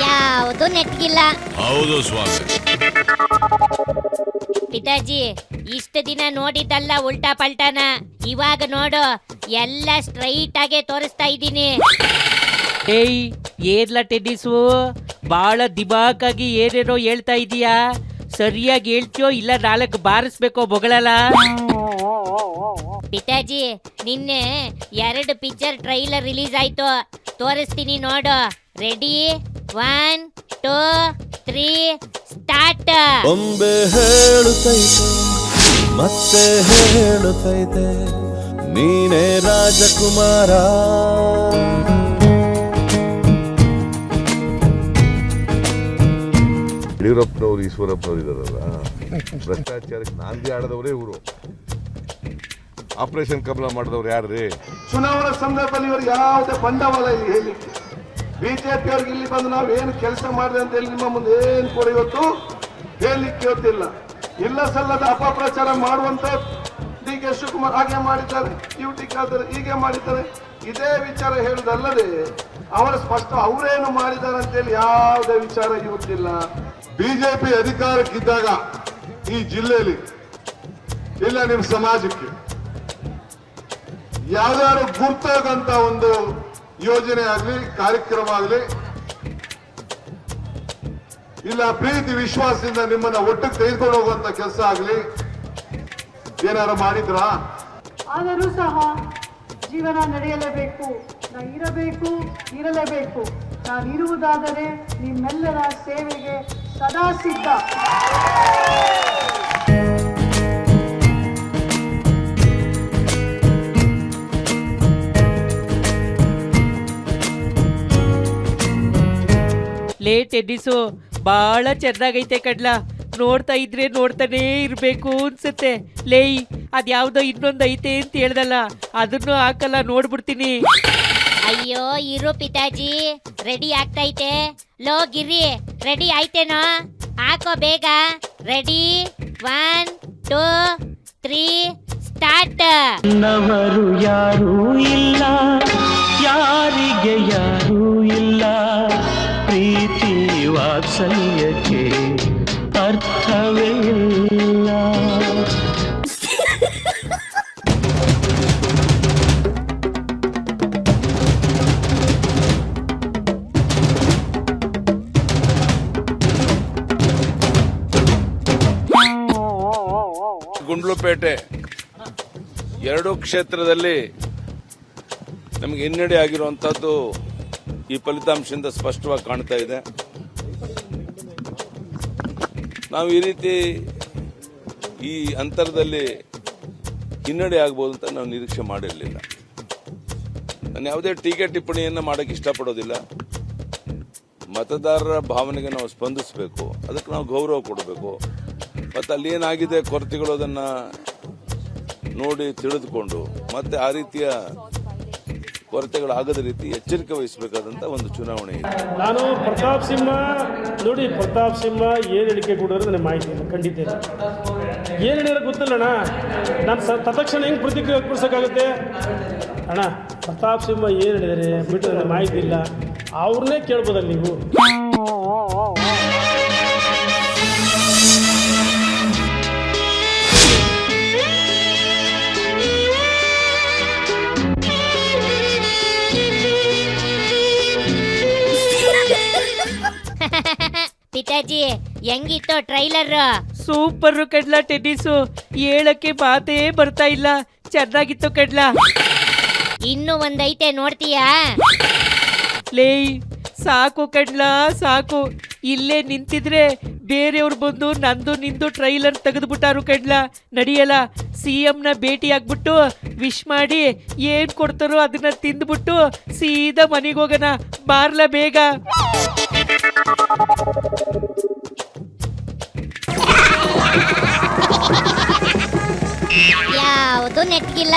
ಯಾವುದು ನೆಟ್ಗಿಲ್ಲ. ಹೌದು ಸ್ವಾಮಿ. ಪಿತಾಜಿ, ಇಷ್ಟ ದಿನ ನೋಡಿದ್ದಲ್ಲ ಉಲ್ಟಾ ಪಲ್ಟಾನ, ಇವಾಗ ನೋಡು ಎಲ್ಲ ಸ್ಟ್ರೈಟ್ ಆಗಿ ತೋರಿಸ್ತಾ ಇದ್ದೀನಿ. ಏಯ್, ಏರ್ಲ ಟೆನ್ನಿಸು ಬಾಳ ದಿಮಾಕಾಗಿ ಏನೇನೋ ಹೇಳ್ತಾ ಇದೀಯಾ? ಸರಿಯಾಗಿ ಹೇಳ್ತೀಯೋ ಇಲ್ಲ 4 ಬಾರಿಸ್ಬೇಕೋ ಬೊಗಳಲ್ಲ? ಪಿತಾಜಿ, ನಿನ್ನೆ 2 ಪಿಕ್ಚರ್ ಟ್ರೈಲರ್ ರಿಲೀಸ್ ಆಯ್ತು, ತೋರಿಸ್ತೀನಿ ನೋಡು. Ready, 1 2 3 start. ಬೊಂಬೆ ಹೇಳುತ್ತೈತೆ ಮತ್ತೆ ಹೇಳುತ್ತೈತೆ ನೀನೇ ರಾಜಕುಮಾರ. ಯಡಿಯೂರಪ್ಪನವರು ಈಶ್ವರಪ್ಪನವರು ಇದಾರಲ್ಲ, ಭ್ರಷ್ಟಾಚಾರಕ್ಕೆ ನಾಂದಿ ಆಡದವರೇ ಇವರು. ಆಪರೇಷನ್ ಕಮಲ ಮಾಡಿದವ್ರು ಯಾರ್ರಿ? ಚುನಾವಣಾ ಸಂದರ್ಭದಲ್ಲಿ ಇವರು ಯಾವುದೇ ಬಂಡವಾಳ ಇಲ್ಲಿ ಹೇಳಲಿಕ್ಕೆ, ಬಿಜೆಪಿ ಅವ್ರಿಗೆ ಇಲ್ಲಿ ಬಂದು ನಾವು ಏನು ಕೆಲಸ ಮಾಡಿದೆ ಅಂತ ಹೇಳಿ ನಿಮ್ಮ ಮುಂದೆ ಏನು ಕೂಡ ಇವತ್ತು ಹೇಳಲಿಕ್ಕೆ ಇವತ್ತಿಲ್ಲ. ಇಲ್ಲ ಸಲ್ಲದ ಅಪಪ್ರಚಾರ ಮಾಡುವಂತ ಡಿ ಕೆ ಶಿವಕುಮಾರ್ ಹಾಗೆ ಮಾಡಿದ್ದಾರೆ, ಯುಟಿ ಖಾದರ್ ಹೀಗೆ ಮಾಡಿದ್ದಾರೆ, ಇದೇ ವಿಚಾರ ಹೇಳುದಲ್ಲದೆ ಅವರ ಸ್ಪಷ್ಟ ಅವರೇನು ಮಾಡಿದ್ದಾರೆ ಅಂತೇಳಿ ಯಾವುದೇ ವಿಚಾರ ಇವತ್ತಿಲ್ಲ. ಬಿಜೆಪಿ ಅಧಿಕಾರಕ್ಕಿದ್ದಾಗ ಈ ಜಿಲ್ಲೆಯಲ್ಲಿ ಇಲ್ಲ ನಿಮ್ಮ ಸಮಾಜಕ್ಕೆ ಯಾವ್ದಾದ್ರು ಗುರ್ತಾಗಂತ ಒಂದು ಯೋಜನೆ ಆಗ್ಲಿ, ಕಾರ್ಯಕ್ರಮ ಆಗ್ಲಿ, ಇಲ್ಲ ಪ್ರೀತಿ ವಿಶ್ವಾಸದಿಂದ ನಿಮ್ಮನ್ನ ಒಟ್ಟಿಗೆ ತೆಗೆದುಕೊಂಡು ಹೋಗುವಂತ ಕೆಲಸ ಆಗ್ಲಿ ಏನಾರು ಮಾಡಿದ್ರಾ? ಆದರೂ ಸಹ ಜೀವನ ನಡೆಯಲೇಬೇಕು, ನಾ ಇರಬೇಕು, ಇರಲೇಬೇಕು. ನಾನಿರುವುದಾದರೆ ನಿಮ್ಮೆಲ್ಲರ ಸೇವೆಗೆ ಸದಾ ಸಿದ್ಧ. ಲೇ ಟೆನ್ನಿಸು ಬಾಳ ಚೆನ್ನಾಗೈತೆ ಕಡ್ಲ, ನೋಡ್ತಾ ಇದ್ರೆ ನೋಡ್ತಾನೇ ಇರ್ಬೇಕು ಅನ್ಸುತ್ತೆ. ಲೇಯ್, ಅದ್ಯಾವ್ದೋ ಇನ್ನೊಂದು ಐತೆ ಅಂತ ಹೇಳ್ದಲ್ಲ, ಅದನ್ನು ಹಾಕಲ್ಲ, ನೋಡ್ಬಿಡ್ತೀನಿ. ಅಯ್ಯೋ ಇರು ಪಿತಾಜಿ, ರೆಡಿ ಆಗ್ತೈತೆ. ಲೋ ಗಿರಿ, ರೆಡಿ ಆಯ್ತೇನೋ? ಹಾಕೋ ಬೇಗ. Ready, 1 2 3 start. ನವರು ಯಾರೂ ಇಲ್ಲ, ಯಾರಿಗೆ ಯಾರೂ ಇಲ್ಲ, ಪ್ರೀತಿ ವಾತ್ಸಲ್ಯಕ್ಕೆ ಅರ್ಥವೇ ಇಲ್ಲ. ಗುಂಡ್ಲುಪೇಟೆ 2 ಕ್ಷೇತ್ರದಲ್ಲಿ ನಮಗೆ ಹಿನ್ನಡೆ ಆಗಿರುವಂತದ್ದು ಈ ಫಲಿತಾಂಶದಿಂದ ಸ್ಪಷ್ಟವಾಗಿ ಕಾಣ್ತಾ ಇದೆ. ನಾವು ಈ ರೀತಿ ಈ ಅಂತರದಲ್ಲಿ ಹಿನ್ನಡೆ ಆಗ್ಬೋದು ಅಂತ ನಾವು ನಿರೀಕ್ಷೆ ಮಾಡಿರಲಿಲ್ಲ. ನಾನು ಯಾವುದೇ ಟೀಕೆ ಟಿಪ್ಪಣಿಯನ್ನು ಮಾಡೋಕ್ಕೆ ಇಷ್ಟಪಡೋದಿಲ್ಲ. ಮತದಾರರ ಭಾವನೆಗೆ ನಾವು ಸ್ಪಂದಿಸಬೇಕು, ಅದಕ್ಕೆ ನಾವು ಗೌರವ ಕೊಡಬೇಕು. ಮತ್ತು ಅಲ್ಲಿ ಏನಾಗಿದೆ ಕೊರತೆಗಳು ಅದನ್ನು ನೋಡಿ ತಿಳಿದುಕೊಂಡು ಮತ್ತೆ ಆ ರೀತಿಯ ಕೊರತೆಗಳಾಗದ ರೀತಿ ಎಚ್ಚರಿಕೆ ವಹಿಸಬೇಕಾದಂತ ಒಂದು ಚುನಾವಣೆ ಇದೆ. ನಾನು ಪ್ರತಾಪ್ ಸಿಂಹ ನೋಡಿ, ಪ್ರತಾಪ್ ಸಿಂಹ ಏನು ಹೇಳಿಕೆ ಕೊಡೋದು ನನಗೆ ಮಾಹಿತಿ ಇಲ್ಲ, ಖಂಡಿತ ಇಲ್ಲ. ಏನು ಹೇಳಿದ್ರೆ ಗೊತ್ತಿಲ್ಲ ಅಣ್ಣ, ನಾನು ತತ್ಕ್ಷಣ ಹೆಂಗೆ ಪ್ರತಿಕ್ರಿಯೆ ವ್ಯಕ್ತಪಡಿಸೋಕ್ಕಾಗುತ್ತೆ ಅಣ್ಣ? ಪ್ರತಾಪ್ ಸಿಂಹ ಏನು ಹೇಳಿದರೆ ಬಿಟ್ಟು ನನಗೆ ಮಾಹಿತಿ ಇಲ್ಲ, ಅವ್ರನ್ನೇ ಕೇಳ್ಬೋದಲ್ಲ ನೀವು. ಪಿತಾಜಿ, ಹೆಂಗಿತ್ತು ಟ್ರೈಲರ್? ಸೂಪರ್ ಕಡ್ಲ ಟೆನ್ನಿಸು, ಹೇಳಕ್ಕೆ ಮಾತೇ ಬರ್ತಾ ಇಲ್ಲ, ಚೆನ್ನಾಗಿತ್ತು ಕಡ್ಲ. ಇನ್ನೂ ಒಂದೈತೆ, ನೋಡ್ತೀಯಾ? ಲೇಯ್, ಸಾಕು ಕಡ್ಲ ಸಾಕು. ಇಲ್ಲೇ ನಿಂತಿದ್ರೆ ಬೇರೆಯವ್ರು ಬಂದು ನಂದು ನಿಂದು ಟ್ರೈಲರ್ ತೆಗೆದುಬಿಟ್ಟಾರು ಕಡ್ಲ. ನಡಿಯಲ್ಲ, CMನ ಭೇಟಿ ಆಗ್ಬಿಟ್ಟು ವಿಶ್ ಮಾಡಿ ಏನ್ ಕೊಡ್ತಾರೋ ಅದನ್ನ ತಿಂದ್ಬಿಟ್ಟು ಸೀದಾ ಮನೆಗೆ ಹೋಗೋಣ. ಬಾರ್ಲ ಬೇಗ. ಯಾವುದು ನೆಟ್ಗಿಲ್ಲ.